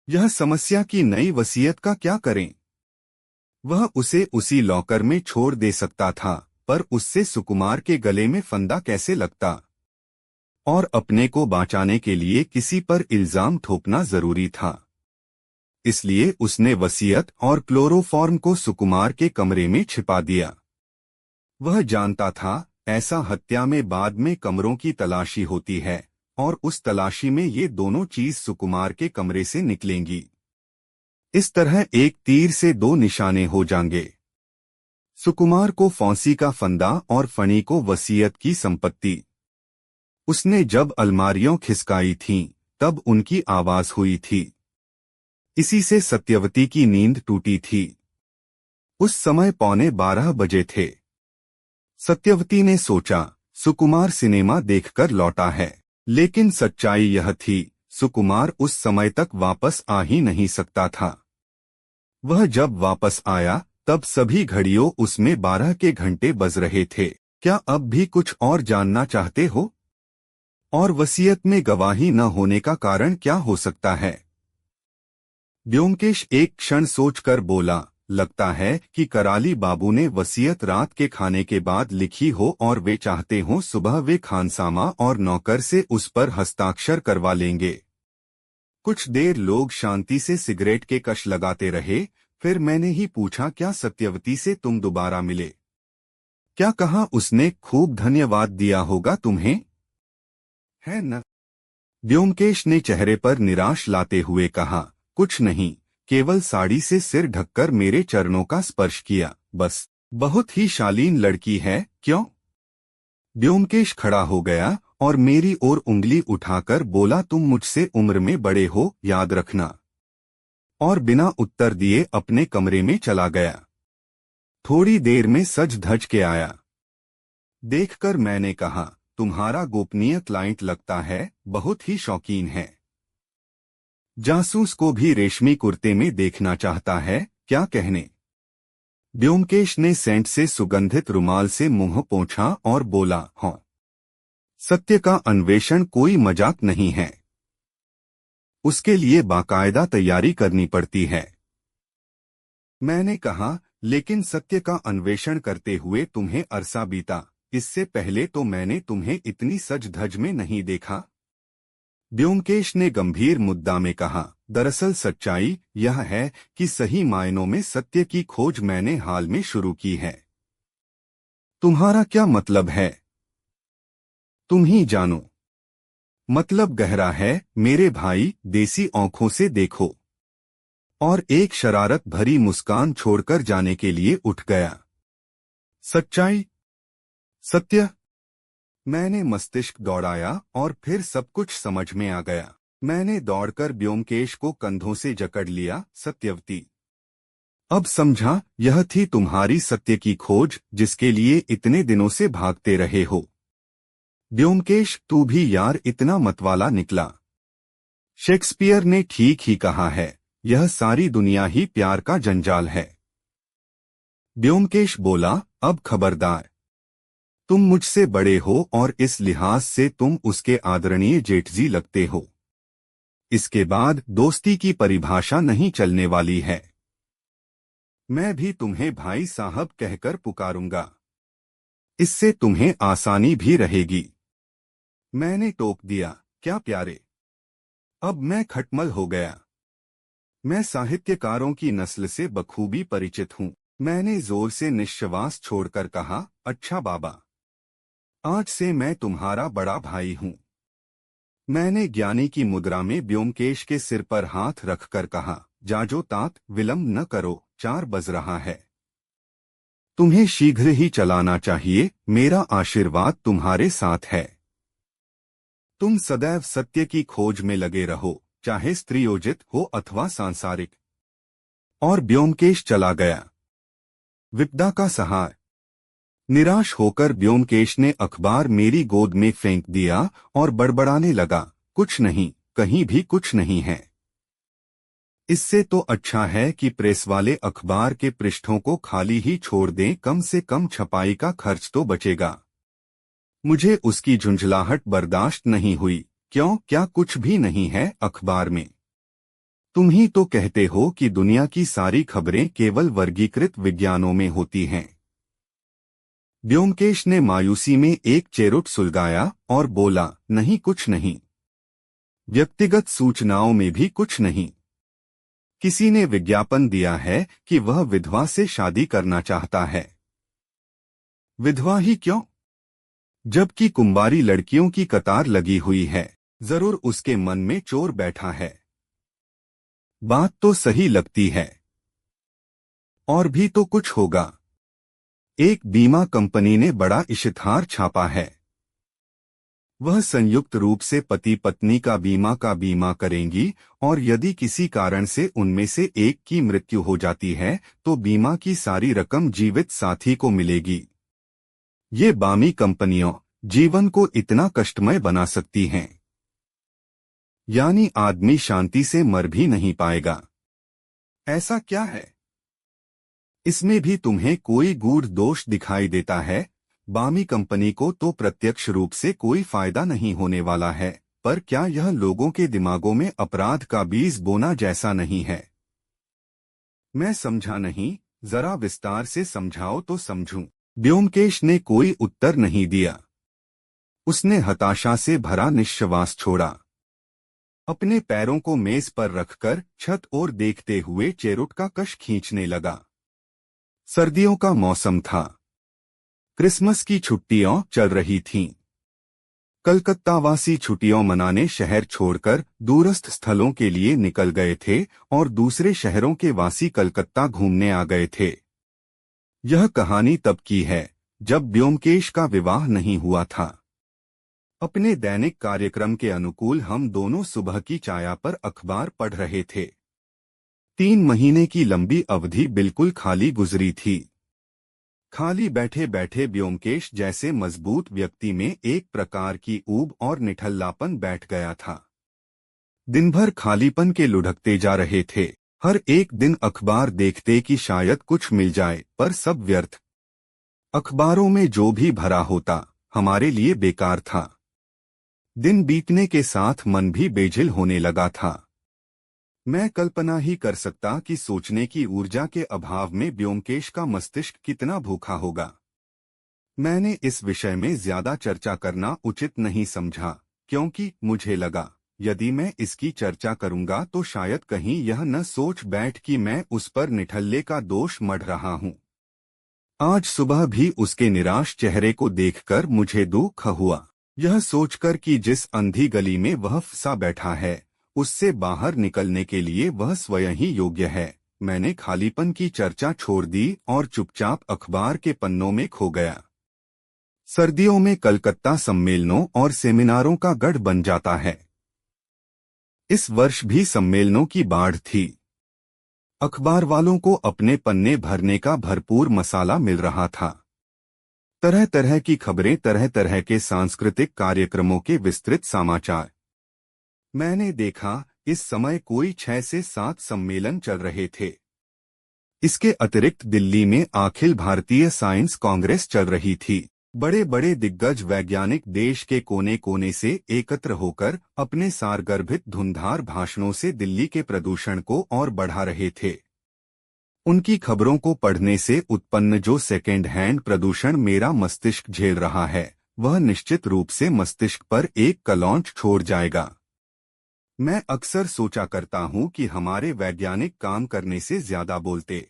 यह समस्या की नई वसीयत का क्या करें। वह उसे उसी लॉकर में छोड़ दे सकता था, पर उससे सुकुमार के गले में फंदा कैसे लगता, और अपने को बचाने के लिए किसी पर इल्जाम थोपना जरूरी था। इसलिए उसने वसीयत और क्लोरोफॉर्म को सुकुमार के कमरे में छिपा दिया। वह जानता था ऐसा हत्या में बाद में कमरों की तलाशी होती है, और उस तलाशी में ये दोनों चीज सुकुमार के कमरे से निकलेंगी। इस तरह एक तीर से दो निशाने हो जाएंगे। सुकुमार को फांसी का फंदा और फणी को वसीयत की संपत्ति। उसने जब अलमारियों खिसकाई थीं, तब उनकी आवाज हुई थी। इसी से सत्यवती की नींद टूटी थी। उस समय 11:15 बजे थे। सत्यवती ने सोचा सुकुमार सिनेमा देखकर लौटा है, लेकिन सच्चाई यह थी सुकुमार उस समय तक वापस आ ही नहीं सकता था। वह जब वापस आया तब सभी घड़ियों उसमें 12 के घंटे बज रहे थे। क्या अब भी कुछ और जानना चाहते हो? और वसीयत में गवाही न होने का कारण क्या हो सकता है? ब्योमकेश एक क्षण सोचकर बोला, लगता है कि कराली बाबू ने वसीयत रात के खाने के बाद लिखी हो और वे चाहते हो सुबह वे खानसामा और नौकर से उस पर हस्ताक्षर करवा लेंगे। कुछ देर लोग शांति से सिगरेट के कश लगाते रहे। फिर मैंने ही पूछा, क्या सत्यवती से तुम दोबारा मिले? क्या कहा उसने? खूब धन्यवाद दिया होगा तुम्हें, है न? ब्योमकेश ने चेहरे पर निराश लाते हुए कहा, कुछ नहीं, केवल साड़ी से सिर ढककर मेरे चरणों का स्पर्श किया, बस। बहुत ही शालीन लड़की है, क्यों? ब्योमकेश खड़ा हो गया और मेरी ओर उंगली उठाकर बोला, तुम मुझसे उम्र में बड़े हो, याद रखना। और बिना उत्तर दिए अपने कमरे में चला गया। थोड़ी देर में सज धज के आया। देखकर मैंने कहा, तुम्हारा गोपनीय क्लाइंट लगता है, बहुत ही शौकीन है। जासूस को भी रेशमी कुर्ते में देखना चाहता है, क्या कहने? ब्योमकेश ने सेंट से सुगंधित रुमाल से मुंह पोंछा और बोला, हाँ, सत्य का अन्वेषण कोई मजाक नहीं है। उसके लिए बाकायदा तैयारी करनी पड़ती है। मैंने कहा, लेकिन सत्य का अन्वेषण करते हुए तुम्हें अरसा बीता, इससे पहले तो मैंने तुम्हें इतनी सज धज में नहीं देखा। ब्योमकेश ने गंभीर मुद्दा में कहा, दरअसल सच्चाई यह है कि सही मायनों में सत्य की खोज मैंने हाल में शुरू की है। तुम्हारा क्या मतलब है? तुम ही जानो। मतलब गहरा है मेरे भाई, देसी आंखों से देखो। और एक शरारत भरी मुस्कान छोड़कर जाने के लिए उठ गया। सच्चाई, सत्य। मैंने मस्तिष्क दौड़ाया और फिर सब कुछ समझ में आ गया। मैंने दौड़कर ब्योमकेश को कंधों से जकड़ लिया, सत्यवती। अब समझा, यह थी तुम्हारी सत्य की खोज जिसके लिए इतने दिनों से भागते रहे हो। ब्योमकेश, तू भी यार इतना मतवाला निकला। शेक्सपियर ने ठीक ही कहा है, यह सारी दुनिया ही प्यार का जंजाल है। ब्योमकेश बोला, अब खबरदार। तुम मुझसे बड़े हो और इस लिहाज से तुम उसके आदरणीय जेठजी लगते हो। इसके बाद दोस्ती की परिभाषा नहीं चलने वाली है। मैं भी तुम्हें भाई साहब कहकर पुकारूंगा। इससे तुम्हें आसानी भी रहेगी। मैंने टोक दिया, क्या प्यारे। अब मैं खटमल हो गया। मैं साहित्यकारों की नस्ल से बखूबी परिचित हूँ। मैंने जोर से निश्वास छोड़कर कहा, अच्छा बाबा, आज से मैं तुम्हारा बड़ा भाई हूँ। मैंने ज्ञानी की मुद्रा में ब्योमकेश के सिर पर हाथ रखकर कहा, जाजो तात, विलंब न करो, 4 बज रहा है। तुम्हें शीघ्र ही चलाना चाहिए। मेरा आशीर्वाद तुम्हारे साथ है। तुम सदैव सत्य की खोज में लगे रहो, चाहे स्त्रीयोजित हो अथवा सांसारिक। और ब्योमकेश चला गया। विपदा का सहार। निराश होकर ब्योमकेश ने अखबार मेरी गोद में फेंक दिया और बड़बड़ाने लगा, कुछ नहीं, कहीं भी कुछ नहीं है। इससे तो अच्छा है कि प्रेस वाले अखबार के पृष्ठों को खाली ही छोड़ दें, कम से कम छपाई का खर्च तो बचेगा। मुझे उसकी झुंझलाहट बर्दाश्त नहीं हुई। क्यों, क्या कुछ भी नहीं है अखबार में? तुम ही तो कहते हो कि दुनिया की सारी खबरें केवल वर्गीकृत विज्ञानों में होती हैं। ब्योमकेश ने मायूसी में एक चेरुट सुलगाया और बोला, नहीं, कुछ नहीं। व्यक्तिगत सूचनाओं में भी कुछ नहीं। किसी ने विज्ञापन दिया है कि वह विधवा से शादी करना चाहता है। विधवा ही क्यों, जबकि कुंवारी लड़कियों की कतार लगी हुई है। जरूर उसके मन में चोर बैठा है। बात तो सही लगती है। और भी तो कुछ होगा। एक बीमा कंपनी ने बड़ा इश्तिहार छापा है। वह संयुक्त रूप से पति पत्नी का बीमा करेंगी और यदि किसी कारण से उनमें से एक की मृत्यु हो जाती है तो बीमा की सारी रकम जीवित साथी को मिलेगी। ये बामी कंपनियों जीवन को इतना कष्टमय बना सकती हैं। यानी आदमी शांति से मर भी नहीं पाएगा। ऐसा क्या है? इसमें भी तुम्हें कोई गूढ़ दोष दिखाई देता है? बामी कंपनी को तो प्रत्यक्ष रूप से कोई फायदा नहीं होने वाला है, पर क्या यह लोगों के दिमागों में अपराध का बीज बोना जैसा नहीं है? मैं समझा नहीं, जरा विस्तार से समझाओ तो समझूं। ब्योमकेश ने कोई उत्तर नहीं दिया। उसने हताशा से भरा निश्वास छोड़ा। अपने पैरों को मेज पर रखकर छत ओर देखते हुए चेरुट का कश खींचने लगा। सर्दियों का मौसम था। क्रिसमस की छुट्टियां चल रही थीं। कलकत्तावासी छुट्टियों मनाने शहर छोड़कर दूरस्थ स्थलों के लिए निकल गए थे और दूसरे शहरों के वासी कलकत्ता घूमने आ गए थे। यह कहानी तब की है जब ब्योमकेश का विवाह नहीं हुआ था। अपने दैनिक कार्यक्रम के अनुकूल हम दोनों सुबह की चाय पर अखबार पढ़ रहे थे। 3 महीने की लंबी अवधि बिल्कुल खाली गुजरी थी। खाली बैठे बैठे ब्योमकेश जैसे मजबूत व्यक्ति में एक प्रकार की ऊब और निठल्लापन बैठ गया था। दिन भर खालीपन के लुढ़कते जा रहे थे। हर एक दिन अखबार देखते कि शायद कुछ मिल जाए, पर सब व्यर्थ। अखबारों में जो भी भरा होता हमारे लिए बेकार था। दिन बीतने के साथ मन भी बेझिल होने लगा था। मैं कल्पना ही कर सकता कि सोचने की ऊर्जा के अभाव में ब्योमकेश का मस्तिष्क कितना भूखा होगा। मैंने इस विषय में ज्यादा चर्चा करना उचित नहीं समझा, क्योंकि मुझे लगा यदि मैं इसकी चर्चा करूंगा तो शायद कहीं यह न सोच बैठ कि मैं उस पर निठल्ले का दोष मढ़ रहा हूं। आज सुबह भी उसके निराश चेहरे को देखकर मुझे दुख हुआ, यह सोचकर कि जिस अंधी गली में वह फंसा बैठा है उससे बाहर निकलने के लिए वह स्वयं ही योग्य है। मैंने खालीपन की चर्चा छोड़ दी और चुपचाप अखबार के पन्नों में खो गया। सर्दियों में कलकत्ता सम्मेलनों और सेमिनारों का गढ़ बन जाता है। इस वर्ष भी सम्मेलनों की बाढ़ थी। अखबार वालों को अपने पन्ने भरने का भरपूर मसाला मिल रहा था। तरह तरह की खबरें, तरह तरह के सांस्कृतिक कार्यक्रमों के विस्तृत समाचार। मैंने देखा इस समय कोई 6 से 7 सम्मेलन चल रहे थे। इसके अतिरिक्त दिल्ली में अखिल भारतीय साइंस कांग्रेस चल रही थी। बड़े बड़े दिग्गज वैज्ञानिक देश के कोने कोने से एकत्र होकर अपने सारगर्भित धुंधार भाषणों से दिल्ली के प्रदूषण को और बढ़ा रहे थे। उनकी खबरों को पढ़ने से उत्पन्न जो सेकेंड हैंड प्रदूषण मेरा मस्तिष्क झेल रहा है वह निश्चित रूप से मस्तिष्क पर एक कलौंच छोड़ जाएगा। मैं अक्सर सोचा करता हूं कि हमारे वैज्ञानिक काम करने से ज्यादा बोलते